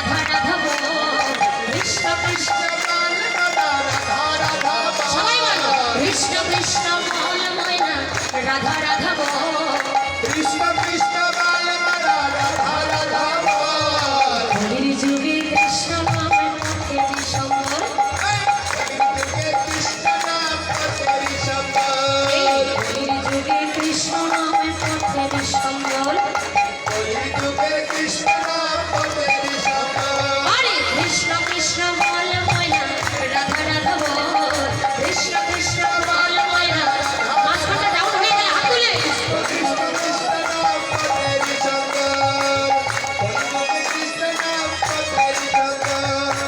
রাধা রাধা বল কৃষ্ণ কৃষ্ণ বল রাধা রাধা বল সবাই বলো কৃষ্ণ কৃষ্ণ বল ময়না রাধা রাধা বল কৃষ্ণ কৃষ্ণ বল রাধা রাধা বল কলির যুগে কৃষ্ণ নামে পথে বিশম্বর কৃষ্ণ নাম পথে বিশম্বর কলির যুগে কৃষ্ণ নামে পথে বিশম্বর কলির যুগে কৃষ্ণ নাম পথে বিশম্বর আরে কৃষ্ণ কৃষ্ণ বল ময়না রাধা রাধা বল কৃষ্ণ কৃষ্ণ বল ময়না মাঝখানটা ডাউন হয়ে গেল হাত তুলে কৃষ্ণ কৃষ্ণ নাম পথে বিশম্বর কলির যুগে কৃষ্ণ নাম পথে বিশম্বর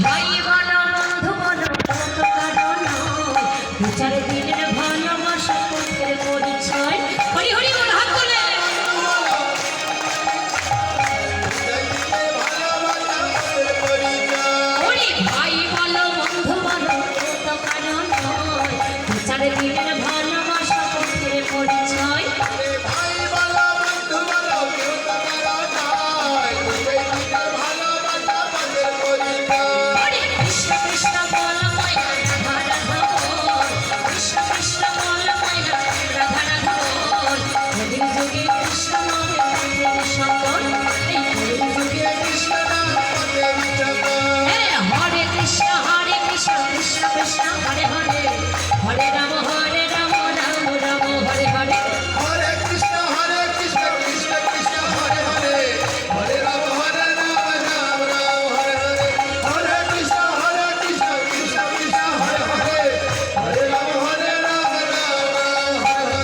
ভাই বলো বন্ধু বলো কত কারণ বিচার দিনের ভালোবাসা পথের পরিচয় হরি হরি বল হাত তুলে হরি ভাই বলো বন্ধু বলো কত কারণ বিচার দিনের ভালোবাসা পথের পরিচয় ভাই বলো বন্ধু বলো কত কারণ কৃষ্ণ কৃষ্ণ বল ময়না রাধা রাধা বল কৃষ্ণ কৃষ্ণ বল ময়না রাধা রাধা বল কলির যুগে কৃষ্ণ নামে পথে বিশম্বর এই কলির যুগে কৃষ্ণ নামে পথে বিশম্বর হরে কৃষ্ণ কৃষ্ণ কৃষ্ণ হরে হরে হরে রাম রাম রাম হরে হরে হরে কৃষ্ণ কৃষ্ণ কৃষ্ণ হরে হরে হরে রাম রাম রাম হরে হরে হরে কৃষ্ণ কৃষ্ণ কৃষ্ণ হরে হরে হরে রাম রাম রাম হরে হরে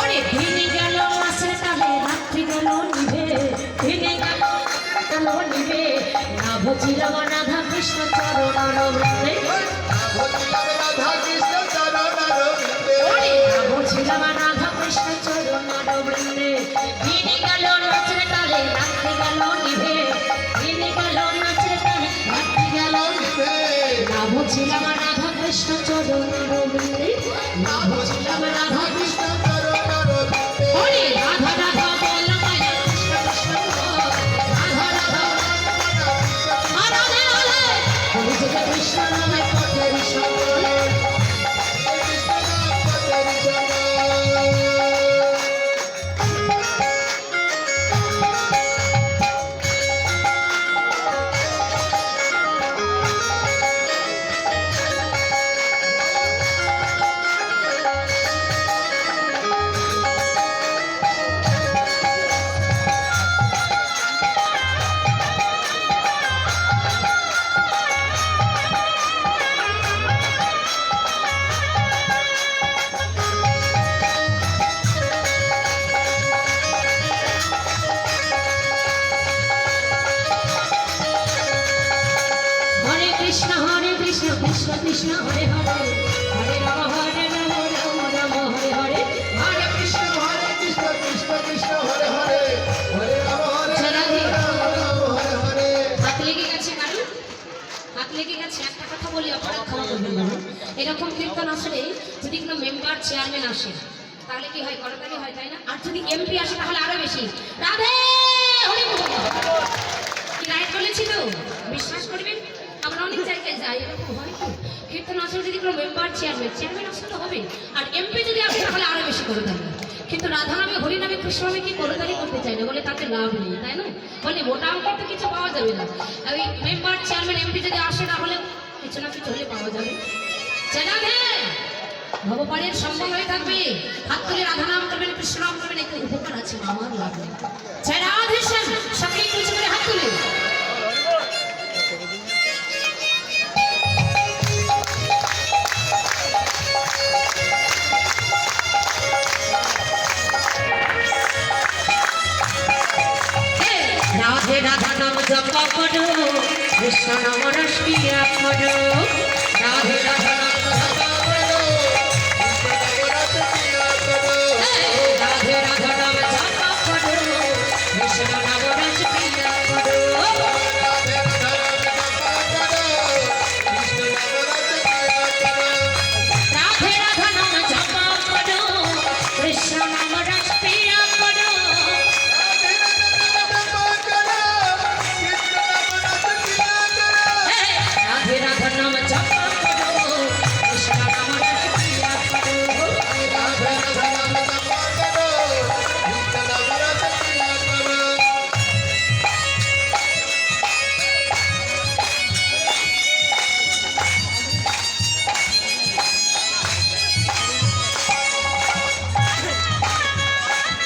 ওরে ভেঙে গেল মাছের তালে রাত্রি গেল নিভে ভেঙে গেল নিভে না বুঝিলাম রাধা কৃষ্ণ চরণ বৃন্দে ওরে না বুঝিলাম রাধা কৃষ্ণ চরণ বৃন্দে ভেঙে গেল মাছের তালে রাত্রি গেল নিভে ভেঙে গেল মাছের তালে রাত্রি গেল নিভে না বুঝিলাম রাধা কৃষ্ণ চরণ বৃন্দে না বুঝিলাম রাধা কৃষ্ণ হরে রাধা রাধা বল মায়া কৃষ্ণ কৃষ্ণ বল রাধা রাধা রাধা রাধা কলির যুগে কৃষ্ণ নামে পথে বিশম্বর কৃষ্ণ কৃষ্ণ হরে হরে হরে রাম রাম হরে হরে হরে কৃষ্ণ কৃষ্ণ কৃষ্ণ হরে হরে হরে রাম হরে হরে হাত লেগে গেছে কারণ হাত লেগে গেছে একটা কথা বলি আপনারা ক্ষমা করবেন না এরকম কীর্তন আসলে যদি কোনো মেম্বার চেয়ারম্যান আসে তাহলে কি হয় করতালি হয় তাই না আর যদি এমপি আসে তাহলে আরো বেশি রাধে হরি বল কি রাইট বলেছি তো বিশ্বাস করবেন আমরাও অনেক জায়গায় যাই, এরকম হয় কি কীর্তন আসলে যদি কোনো মেম্বার চেয়ারম্যান আসলে হবে, আর এমপি যদি আপনি তাহলে আরো বেশি করে দেবেন। কিন্তু রাধা নামে, হরি নামে, কৃষ্ণ নামে কি করতালি করতে চাই না, বলে তাতে লাভ নেই, তাই না? বলে মোটা অঙ্কের তো কিছু পাওয়া যাবে না, ওই মেম্বার চেয়ারম্যান এমপি যদি আসে তাহলে কিছু না কিছু হলে পাওয়া যাবে। চেনাবে ভবপাড়ের সম্ভব হয়ে থাকবে, হাত তুলে রাধা নাম করবেন, কৃষ্ণ নাম করবেন, এতে উপকার আছে, আমার লাভ নেই। জয় রাধে শ্যাম, সকলে কিছু করে হাত তুলে। রাধে রাধা নাম জপ করো, কৃষ্ণ নাম রস পিয়া করো, রাধে রাধা নাম জপ করো, রাধে রাধা নাম জপ করো, কৃষ্ণ নাম রস পিয়া করো, রাধে রাধা নাম জপ করো, কৃষ্ণ নাম রস পিয়া করো, রাধে রাধা নাম জপ করো, কৃষ্ণ নাম রস পিয়া করো, রাধে রাধা নাম জপ করো, কৃষ্ণ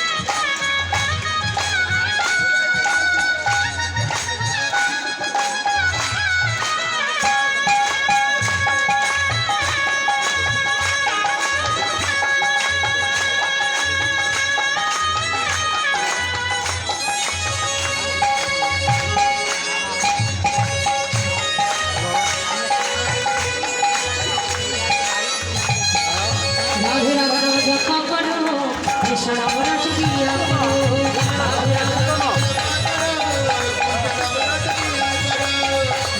নাম রস পিয়া করো। রাধে রাধা নাম জপ করো, কৃষ্ণ নাম রস পিয়া করো,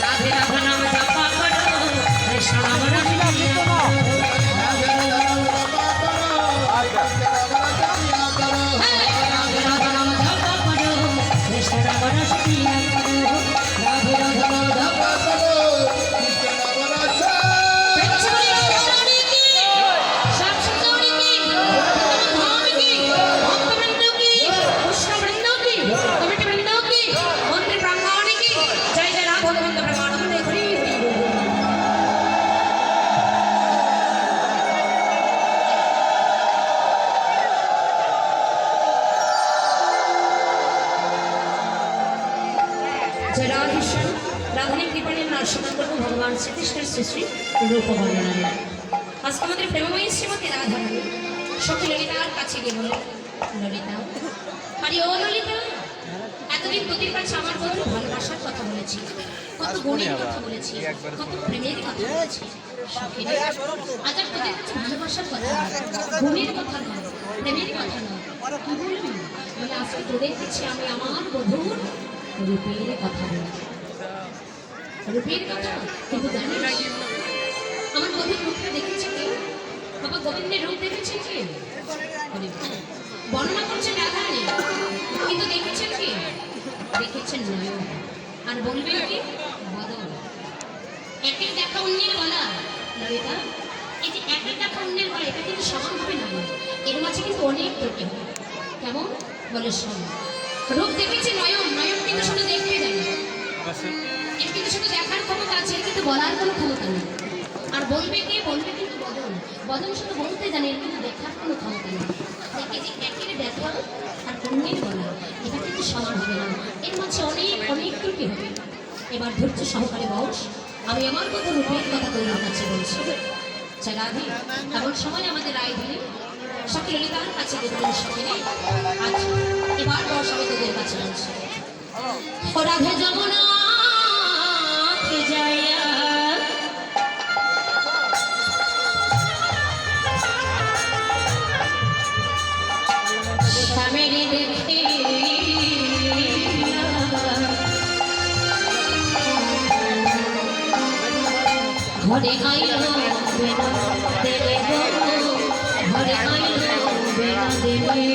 রাধে রাধা নাম জপ করো, কৃষ্ণ নাম রস পিয়া করো, রাধে রাধা নাম জপ করো, কৃষ্ণ নাম রস পিয়া করো, রাধে রাধা নাম জপ করো, কৃষ্ণ নাম রস। রাধানী কৃপাণের নার্সিকা করব ভগবান শ্রীকৃষ্ণের শ্রী শ্রী রূপ বর্ণনা। আজকে আমাদের প্রেমময়ী শ্রীমতী রাধারানী সখী ললিতার কাছে গিয়ে বলল, ললিতা, আরে ও ললিতা, এতদিন তোদের কাছে আমার কত ভালোবাসার কথা বলেছি, কত গুণের কথা বলেছি, কত প্রেমের কথা বলেছি, সখী আজ আর তোদের কাছে ভালোবাসার কথা, গুণের কথা নয়, প্রেমের কথা নয়, কি বলবি? বলে আজকে তোদের কাছে আমি আমার বধূর রূপের কথা বলছি, রূপের কথা। কিন্তু জানিস আমার বধূর রূপটা দেখেছে কে? বাবা গোবিন্দের রূপ দেখেছে কে? বর্ণনা করছেন রাধারানী, কিন্তু দেখেছেন কে? দেখেছেন নয়ন, আর বলবেন কি? বদন। একের দেখা অন্যের গলা, ললিতা, এই যে একের দেখা অন্যের গলা, এটা কিন্তু সমান হবে না, এর মাঝে কিন্তু অনেক ত্রুটি হবে। কেমন? বলে শোন, রূপ দেখেছে নয়ন, নয়ন কিন্তু শুধু দেখতে যায় না, এর কিন্তু শুধু দেখার ক্ষমতা আছে, কিন্তু বলার কোনো ক্ষমতা নেই। আর বলবে কে? বলবে কিন্তু বদন, বদন শুধু বলতে জানে, এর কিন্তু দেখার কোনো ক্ষমতা নেই। এই যে একের দেখা আর অন্যের বলা, এটা কিন্তু সমান হবে না, এর মাঝে অনেক অনেক ত্রুটি হবে। এবার ধৈর্য সহকারে বস, আমি আমার কথা রূপের কথা তোর কাছে বলছি। রাধে, এমন সময় আমাদের রায়ধানী সখী ললিতার কাছে দেবেন, সখী নেই। আচ্ছা এবার বস, আমি তোদের কাছে বলছি। ও রাধে যমুনা যাইয়া স্বামীর দেখে ঘরে আইল বেনা দেবে, ঘরে আইল বেনা দেবে।